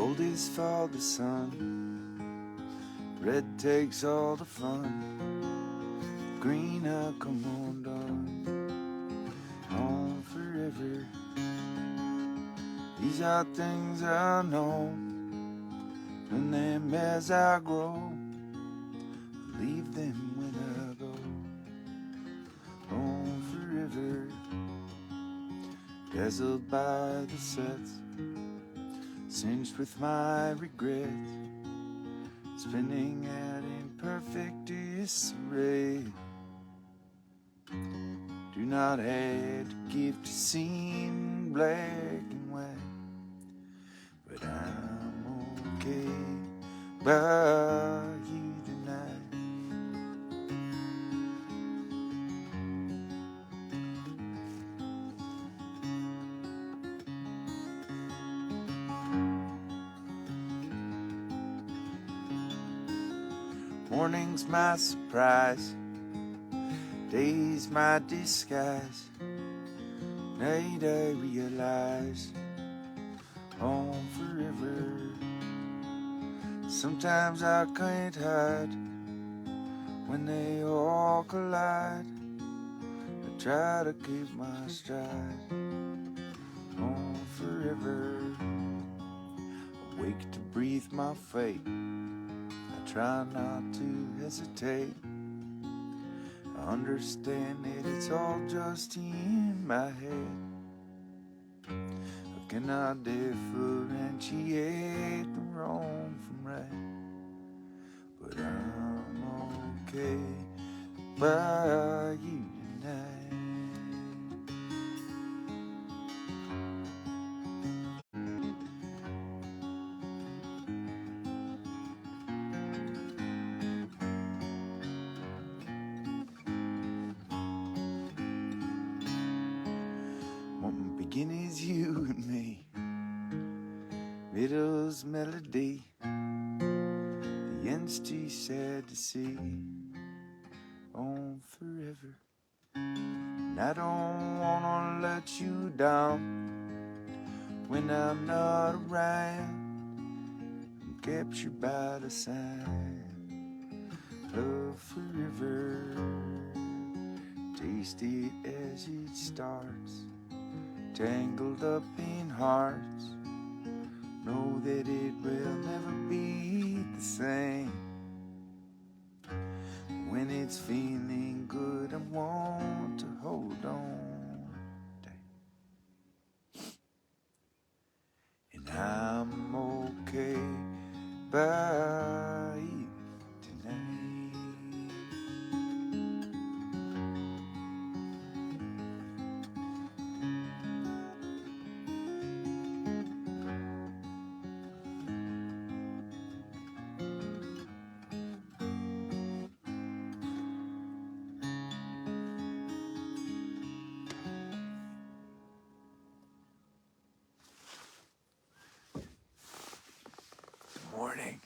Gold is for the sun, red takes all the fun, green come on down, on forever. These are things I know, and them as I grow, leave them when I go, on forever. Dazzled by the sets, singed with my regrets, spinning out in perfect disarray. Do not have to give to seem black and white, but I'm okay by you tonight. Morning's my surprise, day's my disguise. Night I realize, on forever. Sometimes I can't hide when they all collide. I try to keep my stride, on forever. Awake to breathe my fate, I try not to hesitate. I understand that it's all just in my head. How can I differentiate the wrong from right? But I'm okay by you tonight. One beginning's you and me, middle's melody, the end's too sad to see, on forever. And I don't wanna let you down when I'm not around. I'm captured by the sign of forever. Taste it as it starts, tangled up in hearts. Know that it will never be the same. When it's feeling good, I want to hold on tight. And I'm okay by you tonight. Morning.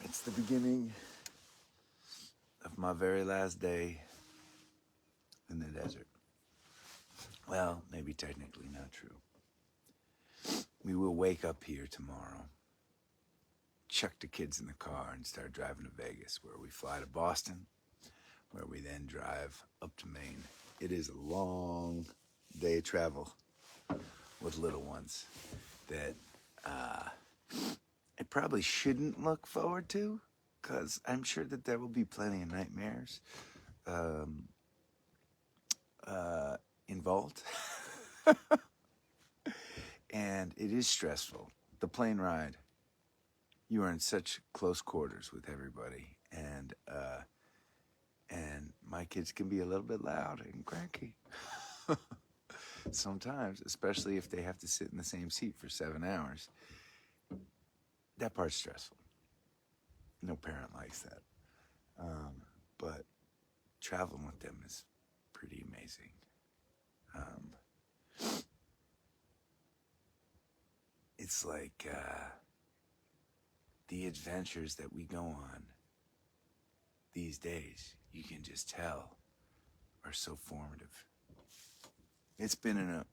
It's the beginning of my very last day in the desert. Well, maybe technically not true. We will wake up here tomorrow, chuck the kids in the car, and start driving to Vegas, where we fly to Boston, where we then drive up to Maine. It is a long day of travel with little ones that I probably shouldn't look forward to, because I'm sure that there will be plenty of nightmares involved. And it is stressful. The plane ride, you are in such close quarters with everybody, and my kids can be a little bit loud and cranky sometimes, especially if they have to sit in the same seat for 7 hours. That part's stressful. No parent likes that. But traveling with them is pretty amazing. It's like the adventures that we go on, these days, you can just tell, are so formative. It's been an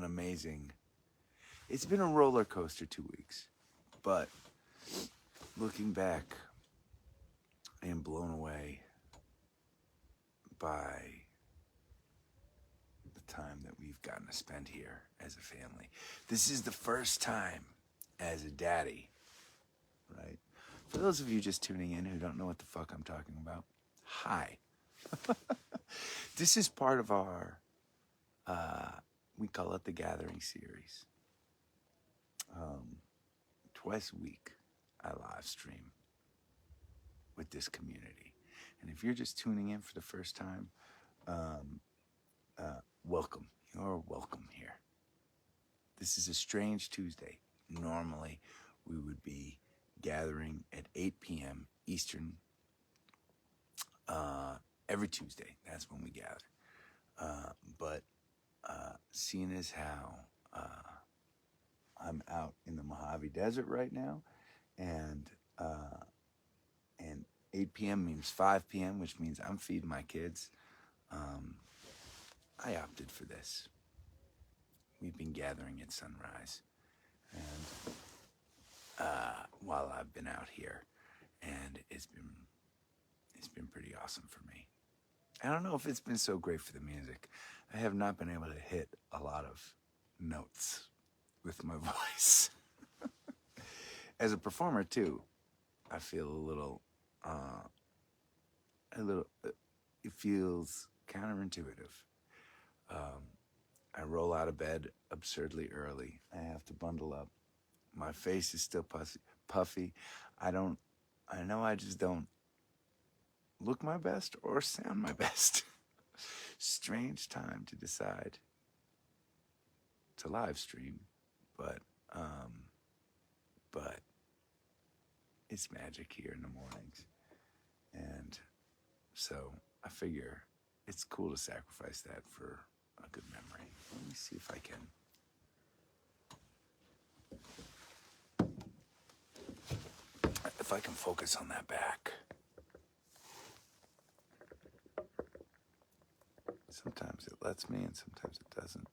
amazing, it's been a roller coaster 2 weeks, but looking back, I am blown away by the time that we've gotten to spend here as a family. This is the first time as a daddy, right? For those of you just tuning in who don't know what the fuck I'm talking about, hi. This is part of our, we call it the Gathering series. Twice a week, I live stream with this community. And if you're just tuning in for the first time, welcome. You're welcome here. This is a strange Tuesday. Normally, we would be gathering at 8 p.m. Eastern every Tuesday. That's when we gather. But seeing as how I'm out in the Mojave Desert right now, and 8 p.m. means 5 p.m., which means I'm feeding my kids. I opted for this. We've been gathering at sunrise, and while I've been out here, and it's been pretty awesome for me. I don't know if it's been so great for the music. I have not been able to hit a lot of notes with my voice. As a performer too, I feel a little, it feels counterintuitive. I roll out of bed absurdly early. I have to bundle up. My face is still puffy. I know I just don't look my best or sound my best. Strange time to decide to live stream, but it's magic here in the mornings. And so I figure it's cool to sacrifice that for a good memory. Let me see if I can focus on that back. Sometimes it lets me and sometimes it doesn't.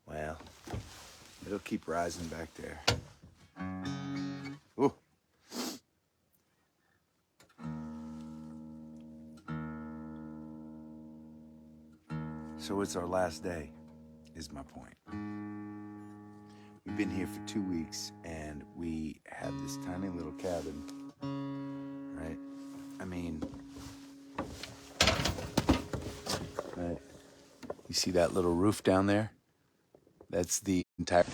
Well, it'll keep rising back there. Ooh. So it's our last day, is my point. We've been here for 2 weeks, and we have this tiny little cabin, right? I mean, right? You see that little roof down there? That's the entire...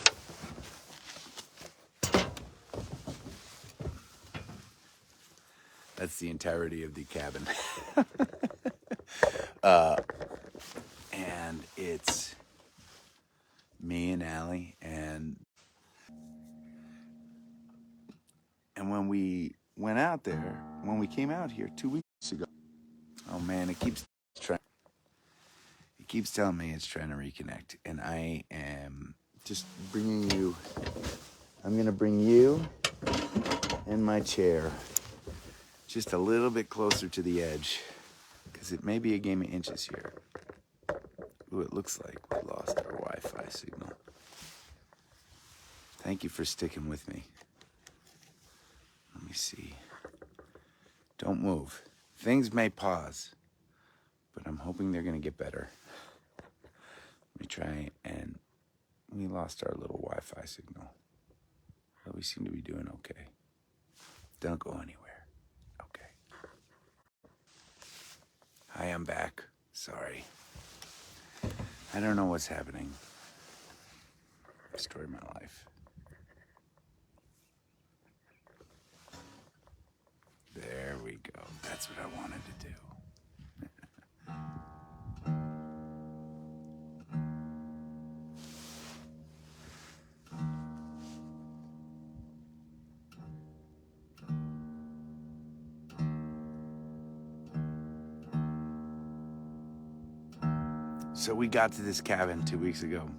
That's the entirety of the cabin. And it's me and Allie, and when we went out there, when we came out here 2 weeks ago, oh man, it keeps telling me it's trying to reconnect, and I am just bringing you, I'm gonna bring you and my chair just a little bit closer to the edge, because it may be a game of inches here. Ooh, it looks like we lost our Wi-Fi signal. Thank you for sticking with me. Let me see. Don't move. Things may pause, but I'm hoping they're gonna get better. Let me try, and we lost our little Wi-Fi signal, but we seem to be doing okay. Don't go anywhere. Okay. Hi, I'm back. Sorry. I don't know what's happening. Story of my life. There we go. That's what I wanted to do. So we got to this cabin 2 weeks ago,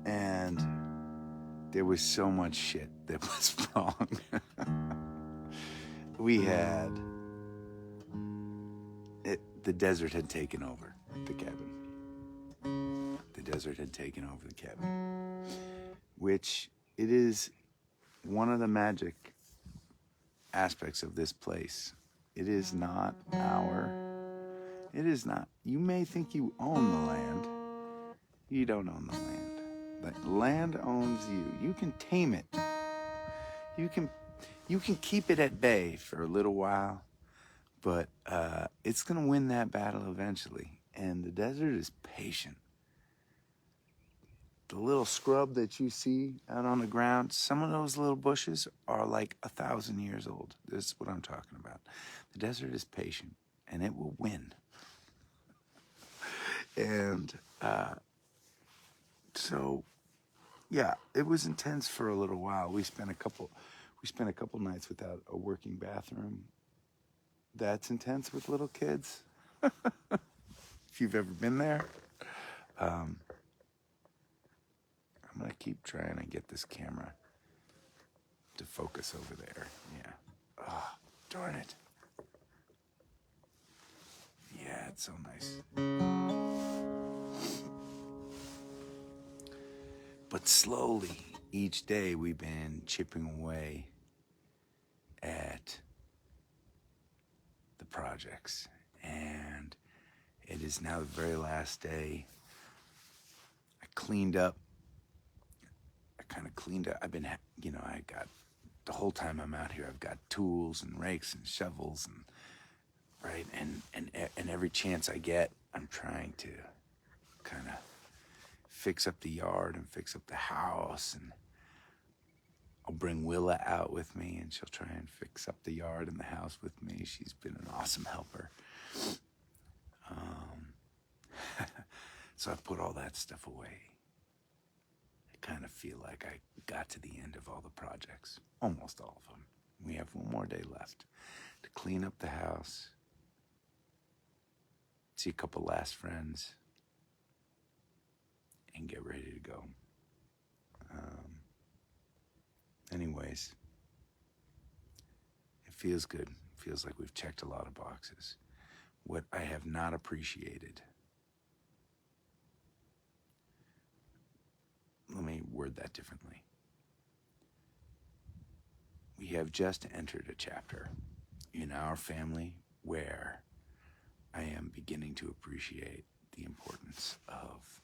and there was so much shit that was wrong. We had the desert had taken over the cabin. The desert had taken over the cabin, which it is one of the magic aspects of this place. It is not you may think you own the land. You don't own the land. The land owns you. You can tame it. You can keep it at bay for a little while, but it's going to win that battle eventually. And the desert is patient. The little scrub that you see out on the ground, some of those little bushes are like 1,000 years old. This is what I'm talking about. The desert is patient, and it will win. And so, yeah, it was intense for a little while. We spent a couple nights without a working bathroom. That's intense with little kids. If you've ever been there. I'm going to keep trying to get this camera to focus over there. Yeah. Oh, darn it. Yeah, it's so nice. But slowly, each day, we've been chipping away at the projects. And it is now the very last day. I cleaned up. I've been, I got, the whole time I'm out here, I've got tools and rakes and shovels and, right, and every chance I get, I'm trying to kind of fix up the yard and fix up the house, and I'll bring Willa out with me, and she'll try and fix up the yard and the house with me. She's been an awesome helper. So I put all that stuff away. Kind of feel like I got to the end of all the projects, almost all of them. We have one more day left to clean up the house, see a couple last friends, and get ready to go. Anyways, it feels good. It feels like we've checked a lot of boxes. What I have not appreciated, let me word that differently. We have just entered a chapter in our family where I am beginning to appreciate the importance of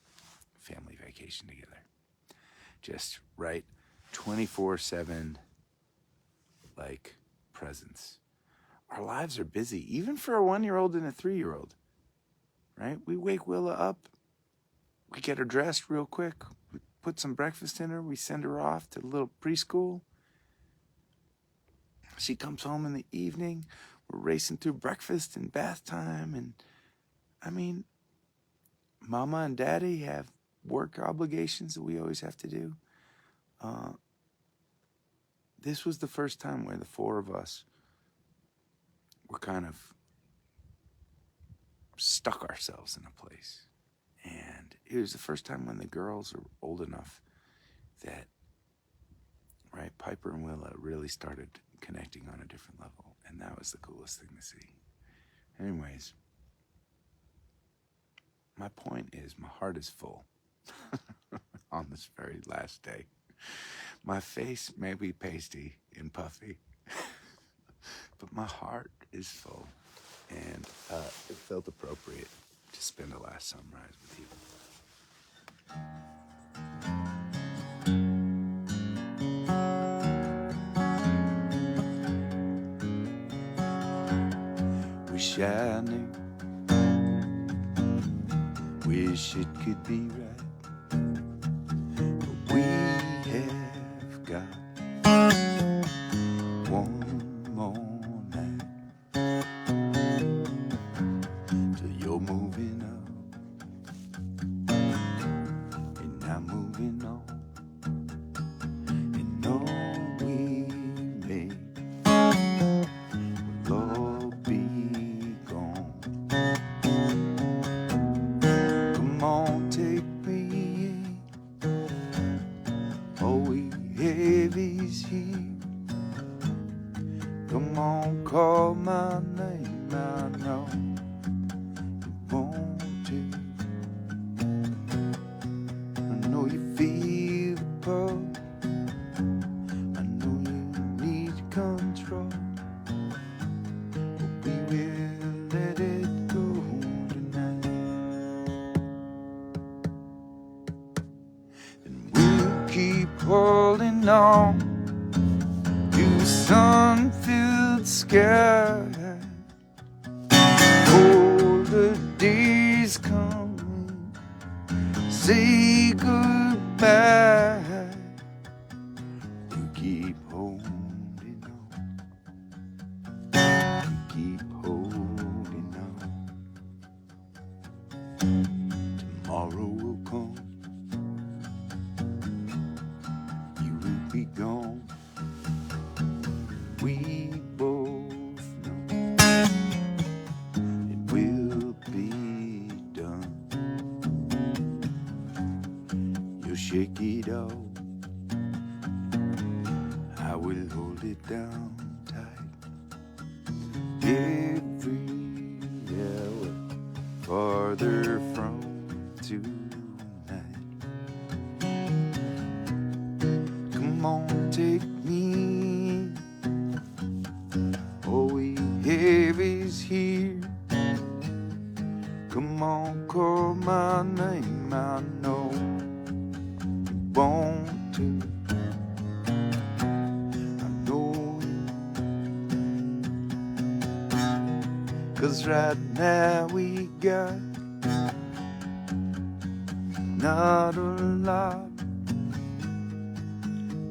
family vacation together. Just right 24/7 like presence. Our lives are busy, even for a 1-year-old and a 3-year-old, right? We wake Willa up, we get her dressed real quick, we put some breakfast in her, we send her off to the little preschool. She comes home in the evening, we're racing through breakfast and bath time, and I mean, Mama and Daddy have work obligations that we always have to do. This was the first time where the four of us were kind of stuck ourselves in a place. And it was the first time when the girls are old enough that, right, Piper and Willa really started connecting on a different level. And that was the coolest thing to see. Anyways, my point is my heart is full on this very last day. My face may be pasty and puffy, but my heart is full, and it felt appropriate to spend the last sunrise with you. Wish I knew, wish it could be right, but we have got one more night till you're moving up and I'm moving on, and all we made will all be gone. Come on, take me in, holding on to a sun-filled sky. Colder days coming, say goodbye. You keep holding on, you keep holding on. Tomorrow will come, you will be gone. We both know it will be done. You'll shake it off, I will hold it down tight. Every hour farther from tonight. Come on, take me. All we have is here. Come on, call my name. I know you want to. I know you. 'Cause right now we got not a lot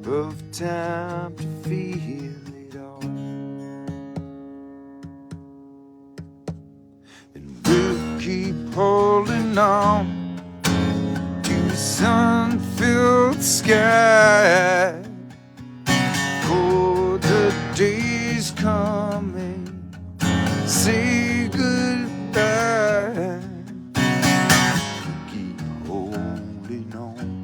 of time to feel it all. And we'll keep holding on to the sun-filled sky. Oh, the day's coming, say goodbye. We'll keep holding on,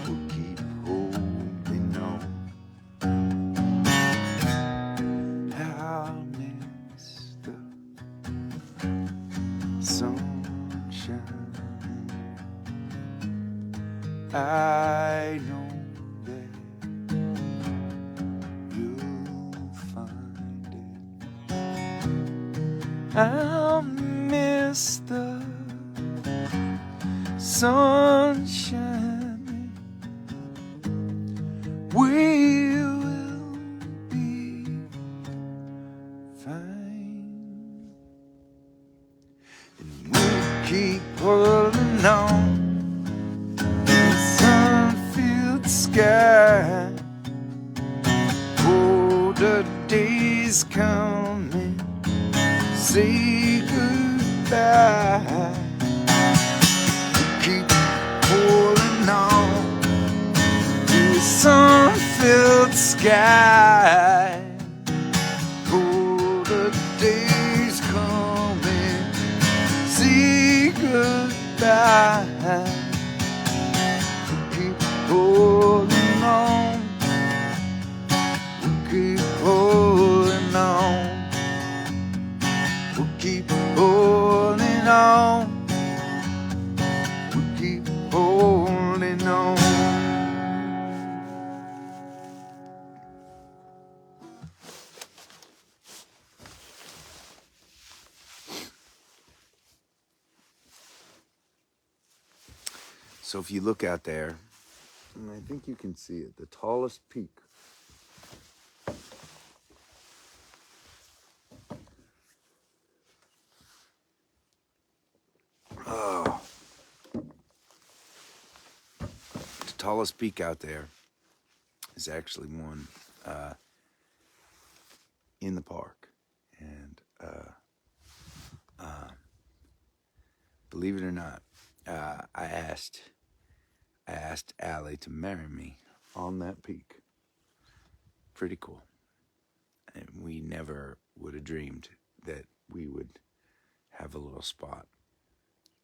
we'll keep holding on. I'll miss the sunshine. I know that you'll find it. I'll miss the sunshine. We will be fine. And we'll keep holding on to the sun-filled sky. Oh, the day's coming, say goodbye. Keep holding on to the sun-filled sky. Oh, the day's coming, say goodbye. Keep holding on, keep holding on. We'll keep holding on, we'll keep holding on. So if you look out there, and I think you can see it, the tallest peak tallest peak out there is actually one in the park. And believe it or not, I asked Allie to marry me on that peak. Pretty cool. And we never would have dreamed that we would have a little spot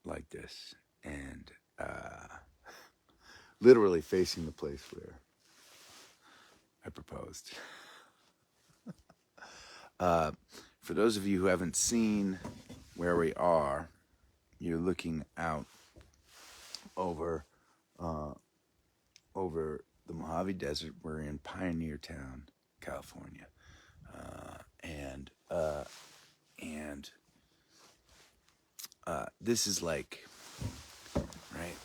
like this. And literally facing the place where I proposed. For those of you who haven't seen where we are, you're looking out over the Mojave Desert. We're in Pioneer Town, California, and this is like, right?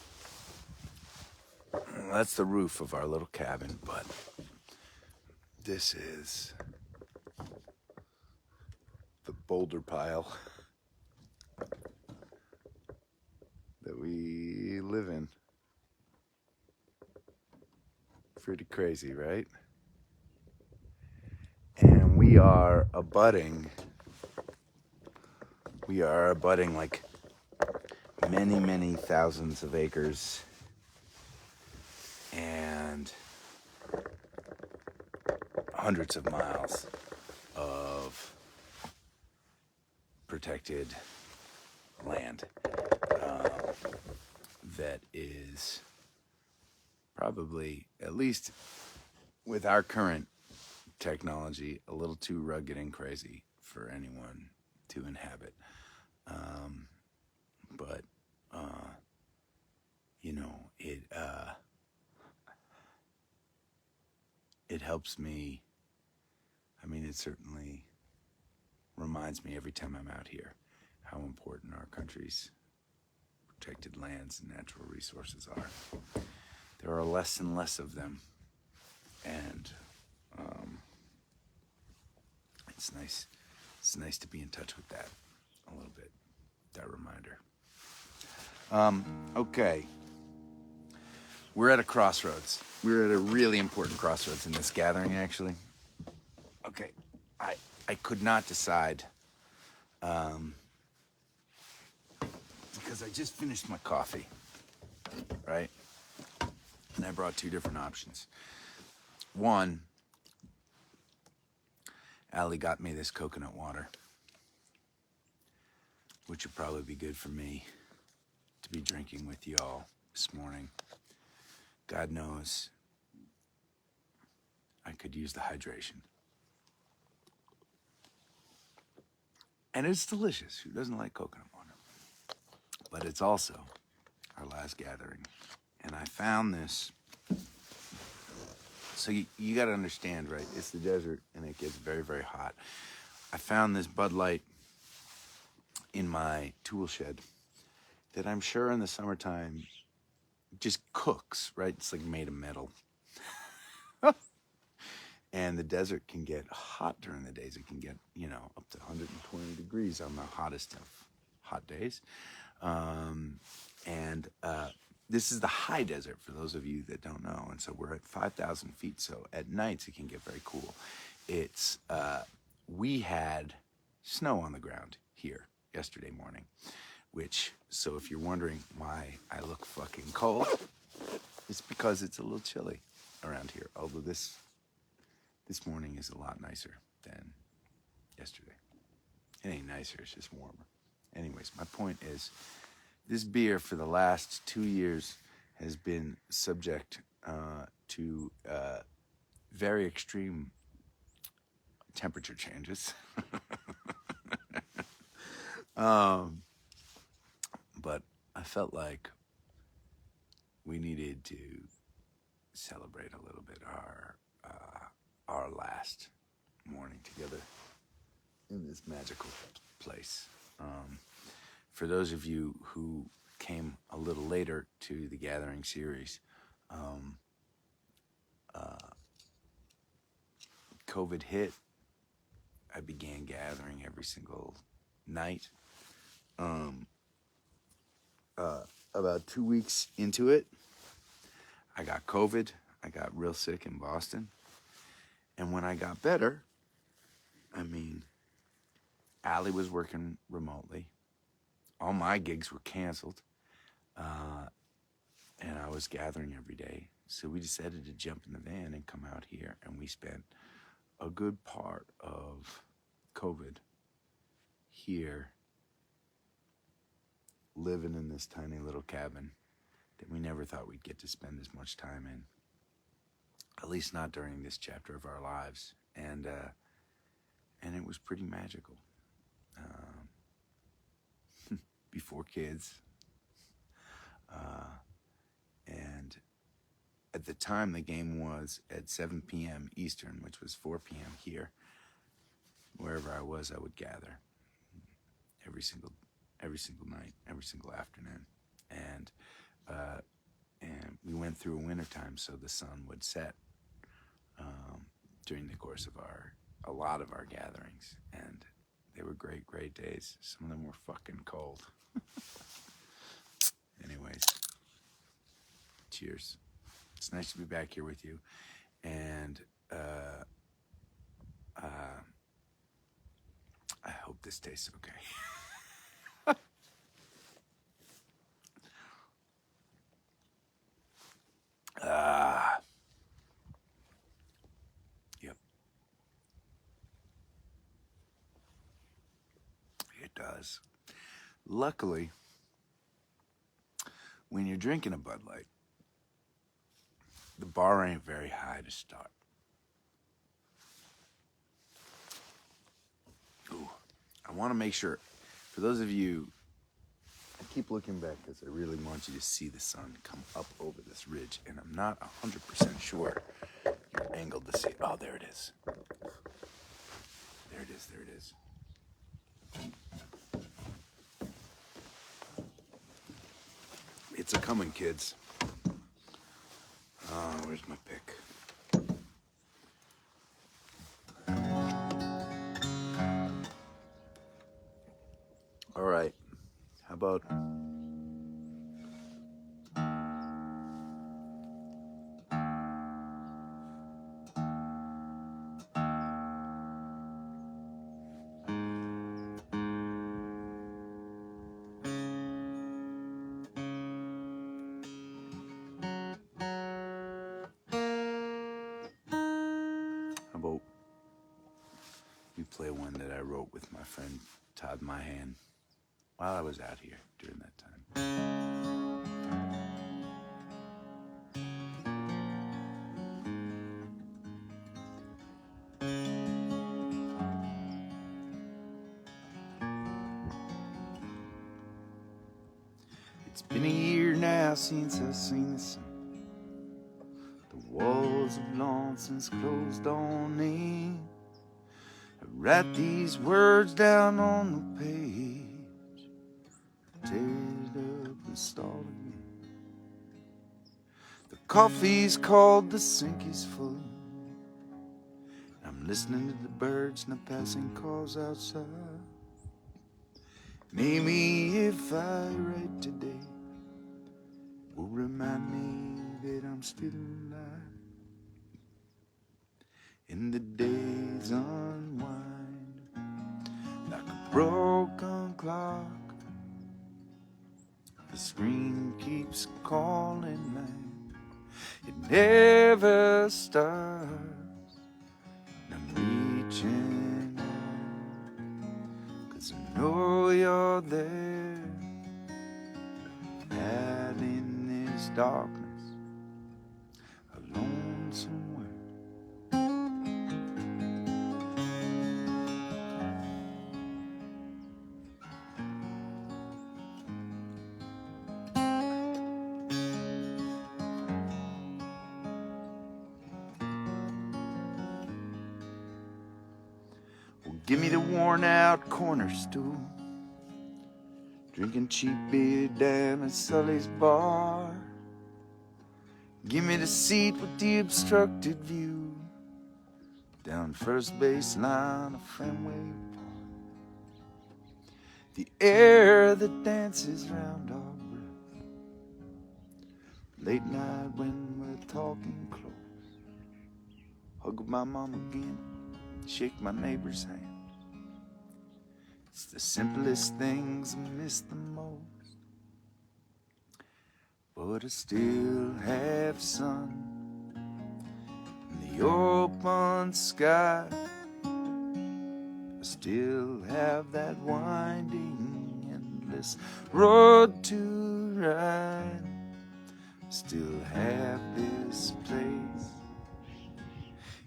That's the roof of our little cabin, but this is the boulder pile that we live in. Pretty crazy, right? And we are abutting like many, many thousands of acres and hundreds of miles of protected land that is probably, at least with our current technology, a little too rugged and crazy for anyone to inhabit. But you know, it helps me. I mean, it certainly reminds me every time I'm out here how important our country's protected lands and natural resources are. There are less and less of them, and it's nice. It's nice to be in touch with that a little bit. That reminder. Okay. We're at a crossroads. We're at a really important crossroads in this gathering, actually. Okay. I could not decide because I just finished my coffee, right? And I brought two different options. One, Allie got me this coconut water, which would probably be good for me to be drinking with y'all this morning. God knows I could use the hydration. And it's delicious. Who doesn't like coconut water? But it's also our last gathering. And I found this. So you got to understand, right? It's the desert and it gets very, very hot. I found this Bud Light in my tool shed that I'm sure in the summertime just cooks, right? It's like made of metal. And the desert can get hot during the days. It can get, up to 120 degrees on the hottest of hot days. This is the high desert for those of you that don't know. And so we're at 5,000 feet. So at nights it can get very cool. We had snow on the ground here yesterday morning, so if you're wondering why I look fucking cold, it's because it's a little chilly around here. Although this morning is a lot nicer than yesterday. It ain't nicer, it's just warmer. Anyways, my point is, this beer for the last 2 years has been subject to very extreme temperature changes. But I felt like we needed to celebrate a little bit our last morning together in this magical place. For those of you who came a little later to the Gathering series, COVID hit. I began gathering every single night. About 2 weeks into it, I got COVID. I got real sick in Boston. And when I got better, Allie was working remotely. All my gigs were canceled. And I was gathering every day. So we decided to jump in the van and come out here. And we spent a good part of COVID here, living in this tiny little cabin that we never thought we'd get to spend as much time in. At least not during this chapter of our lives. And it was pretty magical. Before kids. And at the time, the game was at 7 p.m. Eastern, which was 4 p.m. here. Wherever I was, I would gather every single night, every single afternoon. And And we went through a wintertime, so the sun would set during the course of a lot of our gatherings. And they were great, great days. Some of them were fucking cold. Anyways, cheers. It's nice to be back here with you. And I hope this tastes okay. Yep. It does. Luckily, when you're drinking a Bud Light, the bar ain't very high to start. Ooh, I want to make sure, for those of you, I keep looking back because I really want you to see the sun come up over this ridge, and I'm not 100% sure you're angled to see it. Oh, there it is. There it is, there it is. It's a coming, kids. Where's my pick? All right. How about you play one that I wrote with my friend Todd Mahan while I was out here during that time. It's been a year now since I've seen the sun. The walls of Lawson's closed on in. I write these words down on the page, tear it up and start again. The coffee's cold, the sink is full. I'm listening to the birds and the passing cars outside. Maybe if I write today, will remind me that I'm still alive. And the days unwind like a broken clock. The screen keeps calling me, it never stops. I'm reaching out, 'cause I know you're there, out in this darkness, alone somewhere. Give me the worn out corner stool, drinking cheap beer down at Sully's bar. Give me the seat with the obstructed view, down first base line of Fenway Park. The air that dances round our breath, late night when we're talking close. Hug my mom again, shake my neighbor's hand. It's the simplest things I miss the most. But I still have sun in the open sky. I still have that winding, endless road to ride. I still have this place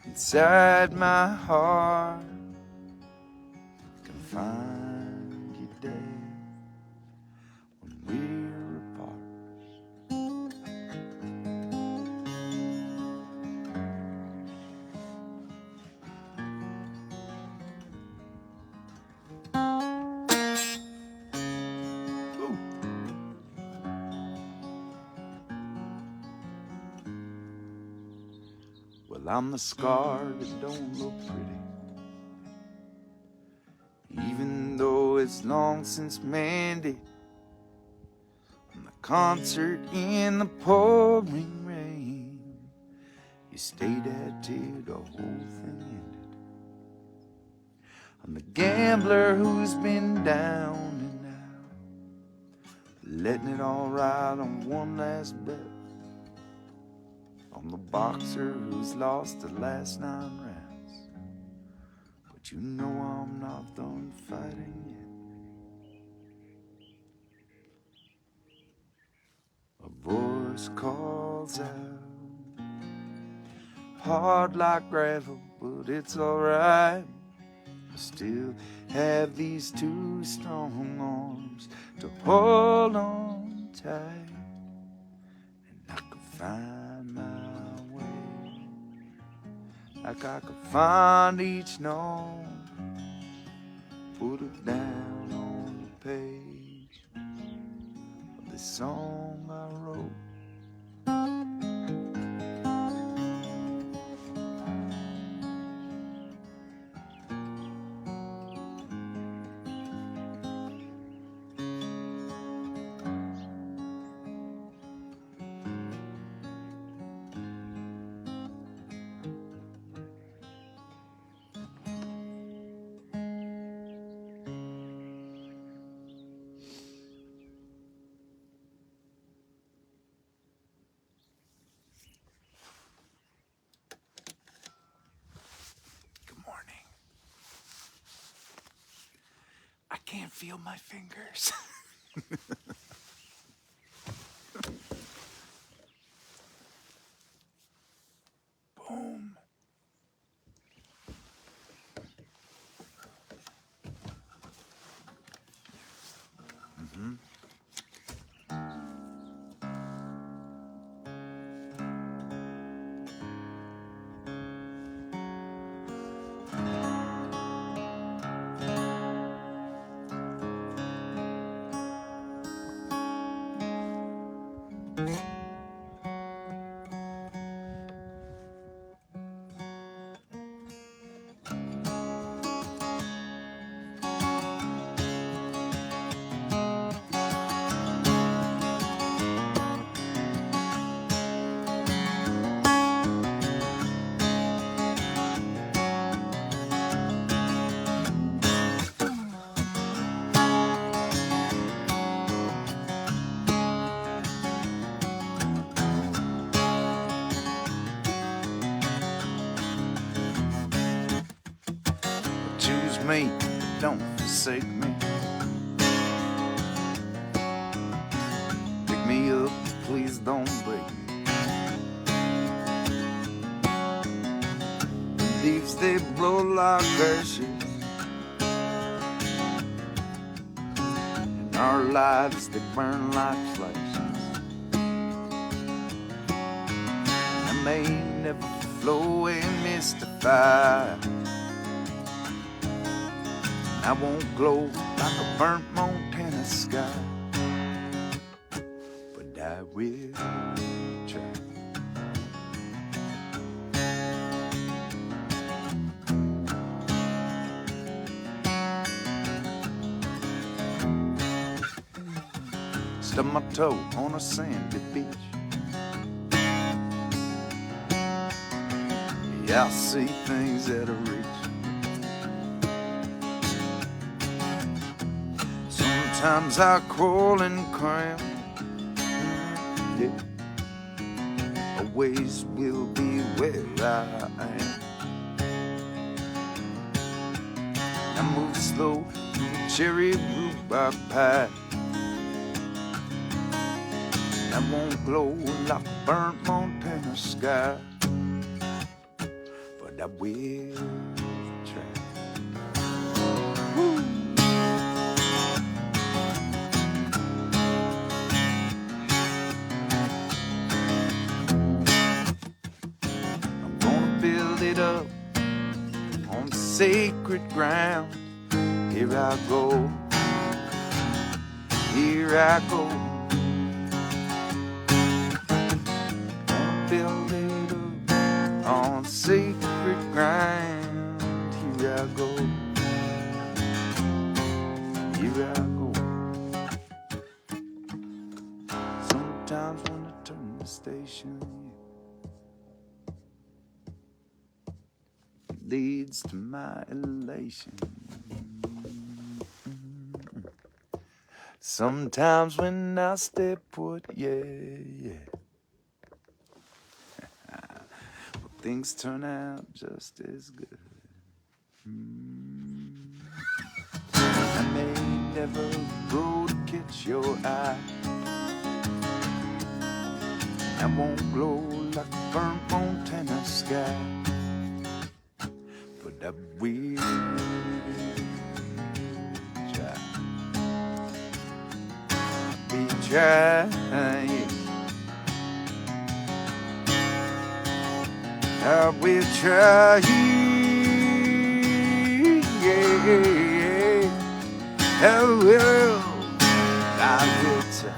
inside my heart. Can find you there when we're apart. Ooh. Well, I'm the scar that don't look pretty, even though it's long since mended. On the concert in the pouring rain, you stayed at till the whole thing ended. I'm the gambler who's been down and out, letting it all ride on one last bet. I'm the boxer who's lost the last 9 rounds, but you know I'm not done fighting yet. A voice calls out, hard like gravel, but it's alright. I still have these 2 strong arms to hold on tight, and I can find my way, like I could find each note, put it down on the page of the song I wrote. I can't feel my fingers. Boom. Choose me, don't forsake me. Pick me up, please don't break me. Leaves they blow like ashes, and our lives they burn like flashes. And they never flow away mystified. I won't glow like a burnt Montana sky, but I will try. Stub my toe on a sandy beach. Yeah, I see things out of reach. Sometimes I crawl and cram, yeah. Always will be where I am. I move slow through the cherry rhubarb pie. I won't glow like a burnt Montana sky, but I will try. Woo. Build it up on sacred ground. Here I go, here I go. Gonna build it up on grind. Here I go. Here I go. Sometimes when I turn the station, it leads to my elation. Sometimes when I stay put, yeah. But things turn out just as good. I may never grow to catch your eye. I won't glow like a burnt Montana sky. But I will try. Be trying. I will try. Yeah. I will. I will try.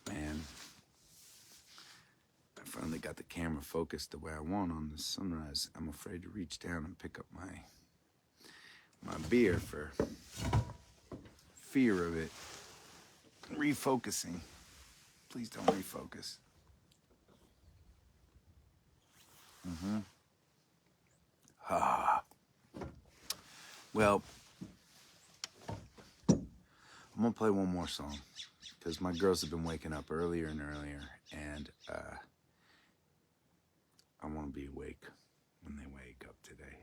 Man, I finally got the camera focused the way I want on the sunrise. I'm afraid to reach down and pick up my beer for fear of it refocusing. Please don't refocus. Well, I'm gonna play one more song because my girls have been waking up earlier and earlier, and I want to be awake when they wake up today.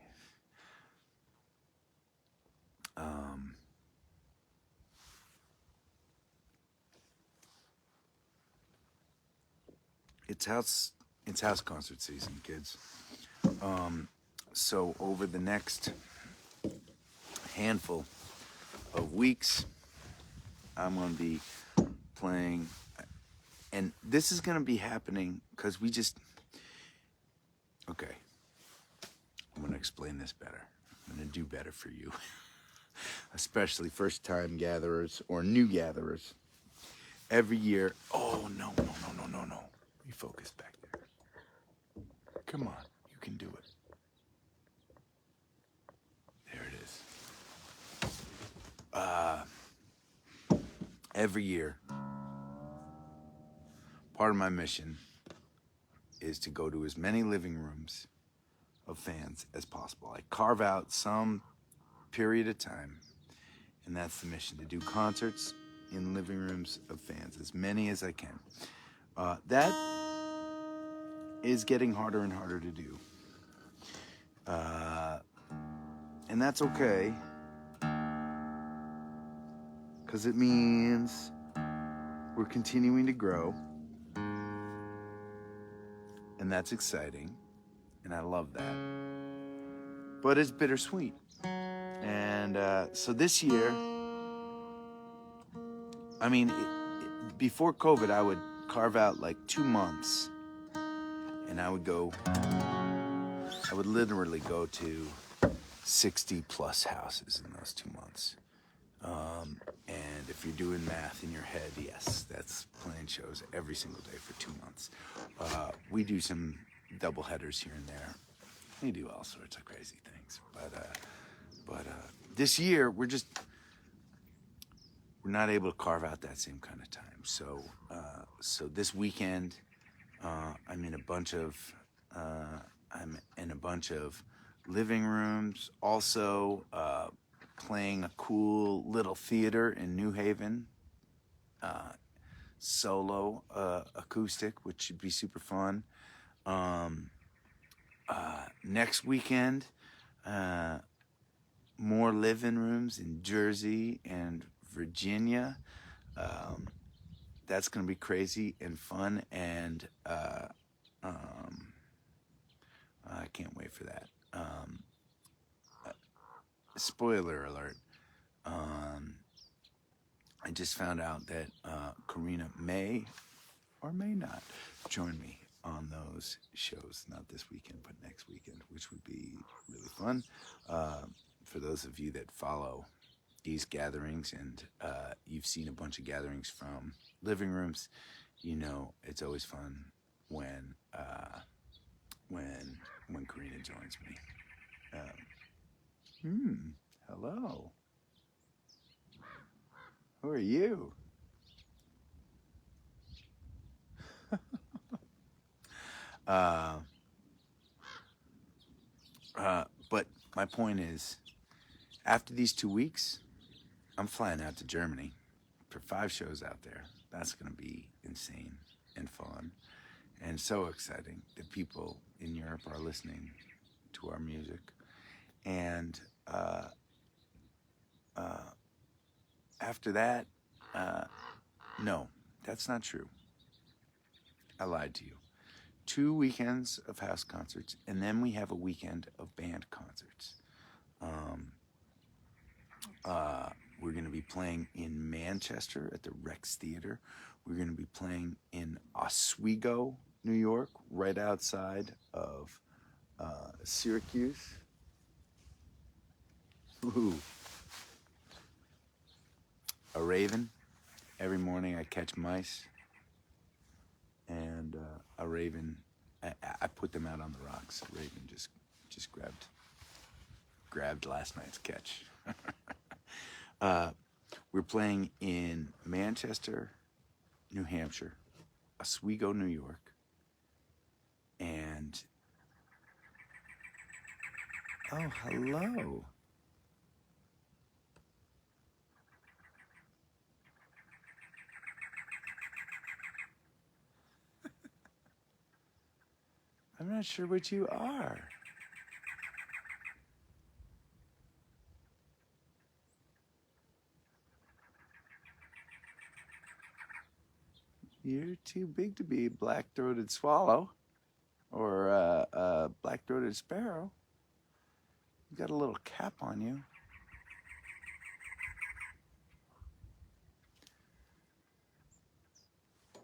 It's house concert season, kids. So over the next handful of weeks, I'm going to be playing, and this is going to be happening because okay, I'm going to explain this better. I'm going to do better for you, especially first-time gatherers or new gatherers. Every year, oh, no. Refocus back there. Come on, you can do it. There it is. Every year, part of my mission is to go to as many living rooms of fans as possible. I carve out some period of time, and that's the mission, to do concerts in living rooms of fans, as many as I can. That is getting harder and harder to do. And that's okay, because it means we're continuing to grow, and that's exciting, and I love that. But it's bittersweet. And so this year, I mean, before COVID, I would carve out like 2 months, and I would literally go to 60 plus houses in those 2 months. And if you're doing math in your head, yes, that's playing shows every single day for 2 months. We do some double headers here and there. We do all sorts of crazy things. But this year, we're not able to carve out that same kind of time. So this weekend, I'm in a bunch of living rooms. Also, playing a cool little theater in New Haven, solo acoustic, which should be super fun. Next weekend, more living rooms in Jersey and Virginia. Um, that's going to be crazy and fun, and um, I can't wait for that. Spoiler alert. Um, I just found out that Karina may or may not join me on those shows, not this weekend, but next weekend, which would be really fun. For those of you that follow these gatherings and you've seen a bunch of gatherings from living rooms, you know it's always fun when when Karina joins me. Hello. Who are you? Uh, but my point is, after these 2 weeks, I'm flying out to Germany for 5 shows out there. That's going to be insane and fun and so exciting that people in Europe are listening to our music. And after that, no, that's not true. I lied to you. 2 weekends of house concerts, and then we have a weekend of band concerts. We're going to be playing in Manchester at the Rex Theater. We're going to be playing in Oswego, New York, right outside of Syracuse. Ooh. A raven. Every morning I catch mice, and a raven. I put them out on the rocks. A raven just grabbed last night's catch. We're playing in Manchester, New Hampshire, Oswego, New York, and oh, hello. I'm not sure what you are. You're too big to be a black-throated swallow or a black-throated sparrow. You got a little cap on you.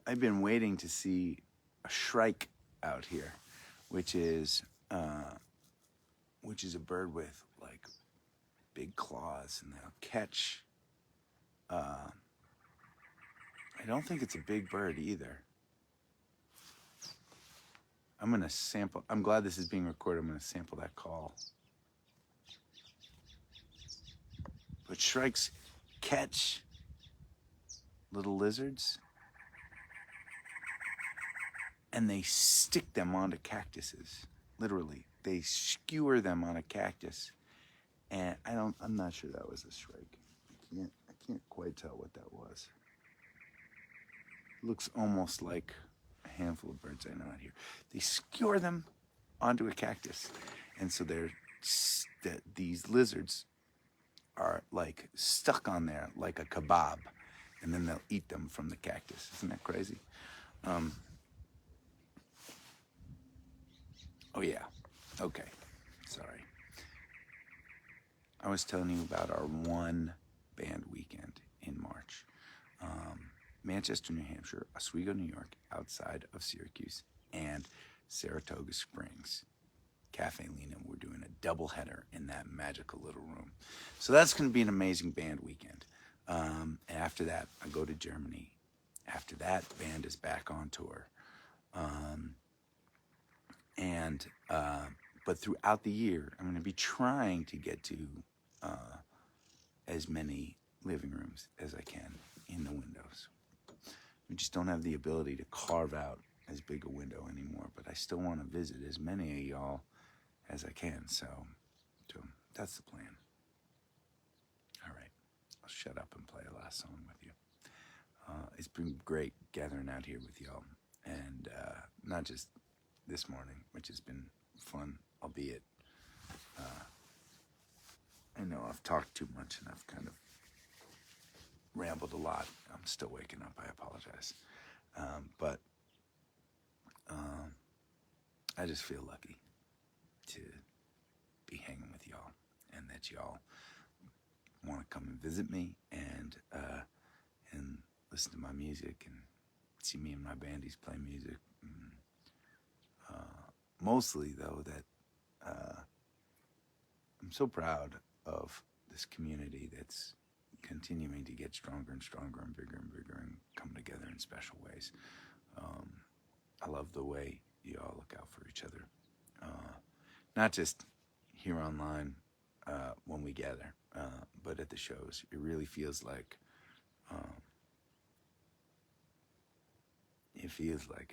I've been waiting to see a shrike out here, which is a bird with like big claws, and they'll catch. I don't think it's a big bird either. I'm gonna sample. I'm glad this is being recorded. I'm gonna sample that call. But shrikes catch little lizards, and they stick them onto cactuses. Literally, they skewer them on a cactus. And I'm not sure that was a shrike. I can't quite tell what that was. Looks almost like a handful of birds I know out here. They skewer them onto a cactus, and so these lizards are like stuck on there like a kebab, and then they'll eat them from the cactus. Isn't that crazy? Oh yeah. Okay. Sorry. I was telling you about our one band weekend in March. Manchester, New Hampshire, Oswego, New York, outside of Syracuse, and Saratoga Springs. Cafe Lena, we're doing a double header in that magical little room. So that's going to be an amazing band weekend. After that, I go to Germany. After that, band is back on tour. But throughout the year, I'm going to be trying to get to as many living rooms as I can in the windows. We just don't have the ability to carve out as big a window anymore, but I still want to visit as many of y'all as I can, so that's the plan. All right, I'll shut up and play a last song with you. It's been great gathering out here with y'all, and not just this morning, which has been fun, albeit I know I've talked too much and I've kind of rambled a lot. I'm still waking up. I apologize. But I just feel lucky to be hanging with y'all, and that y'all want to come and visit me and listen to my music and see me and my bandies play music. Mostly, though, that I'm so proud of this community that's continuing to get stronger and stronger and bigger and come together in special ways. I love the way you all look out for each other. Not just here online when we gather, but at the shows. It really feels like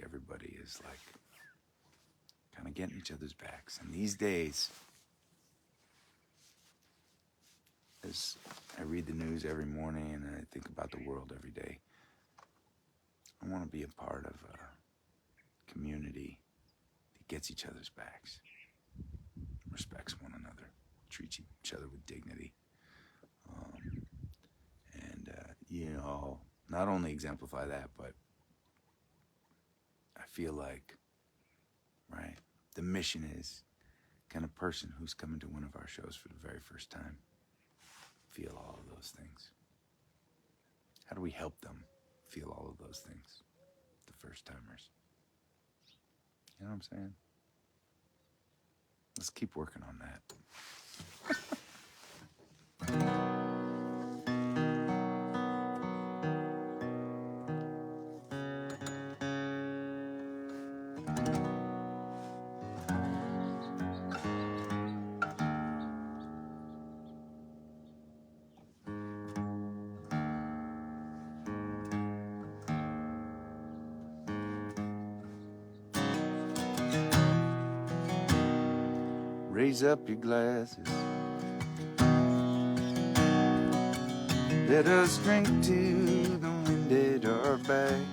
everybody is like kind of getting each other's backs. And these days, as I read the news every morning and I think about the world every day, I want to be a part of a community that gets each other's backs, respects one another, treats each other with dignity. Not only exemplify that, but I feel like, right, the mission is, can a person who's coming to one of our shows for the very first time feel all of those things? How do we help them feel all of those things, the first timers? You know what I'm saying? Let's keep working on that. Raise up your glasses. Let us drink to the wind at our backs.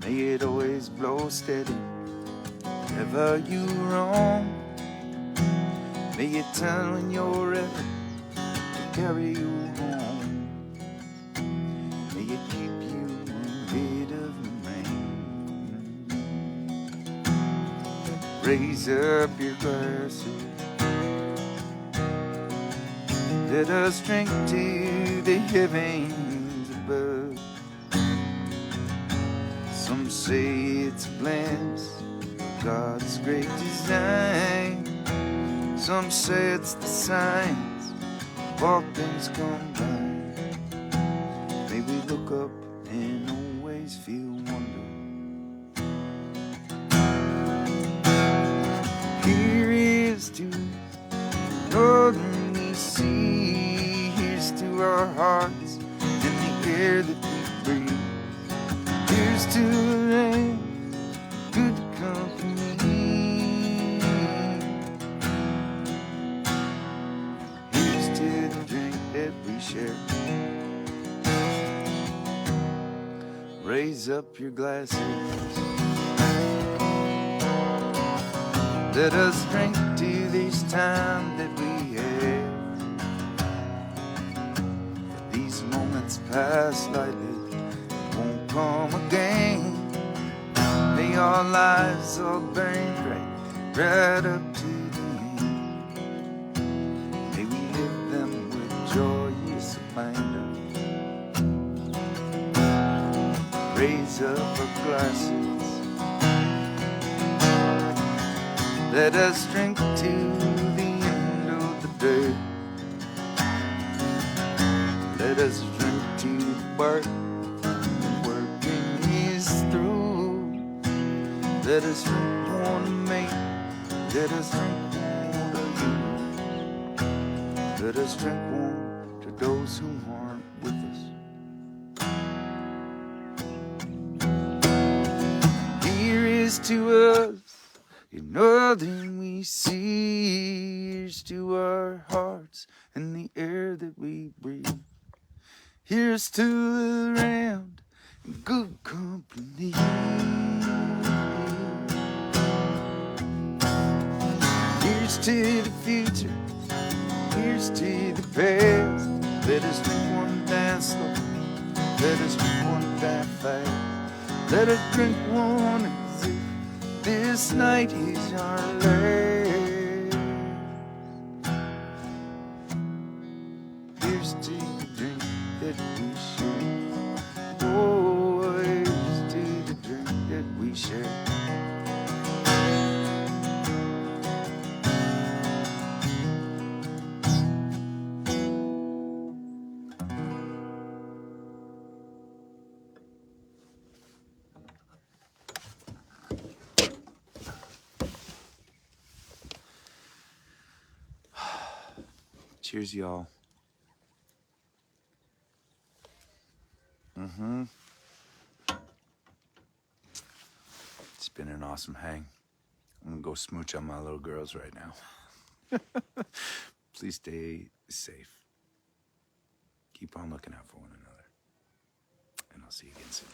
May it always blow steady, wherever you roam. May it turn when you're ready to carry you home. May it keep you ahead of the rain. Raise up your glasses. Let us drink to the heavens above. Some say it's a glance of God's great design. Some say it's the signs of all things come by. May we look up and always feel wonder. Here is to northern we see. Here's to our hearts and the air that we breathe. Here's to rain, good company. Here's to the drink that we share. Raise up your glasses. Let us drink to this time that we have. These moments pass lightly, won't come again. May our lives all burn bright, right up to the end. May we live them with joyous abandon. Raise up our glasses. Let us drink to the end of the day. Let us drink to the work. Working is through. Let us drink one to me. Let us drink one to you. Let us drink one to those who aren't with us. Here is to us in northern we see. Here's to our hearts and the air that we breathe. Here's to the round and good company. Here's to the future, here's to the past. Let us drink one down slow, let us drink one down fast. Let us drink one as if this night is our last. Here's to the drink that we share. Oh, here's to the drink that we share. Cheers, y'all. It's been an awesome hang. I'm gonna go smooch on my little girls right now. Please stay safe. Keep on looking out for one another. And I'll see you again soon.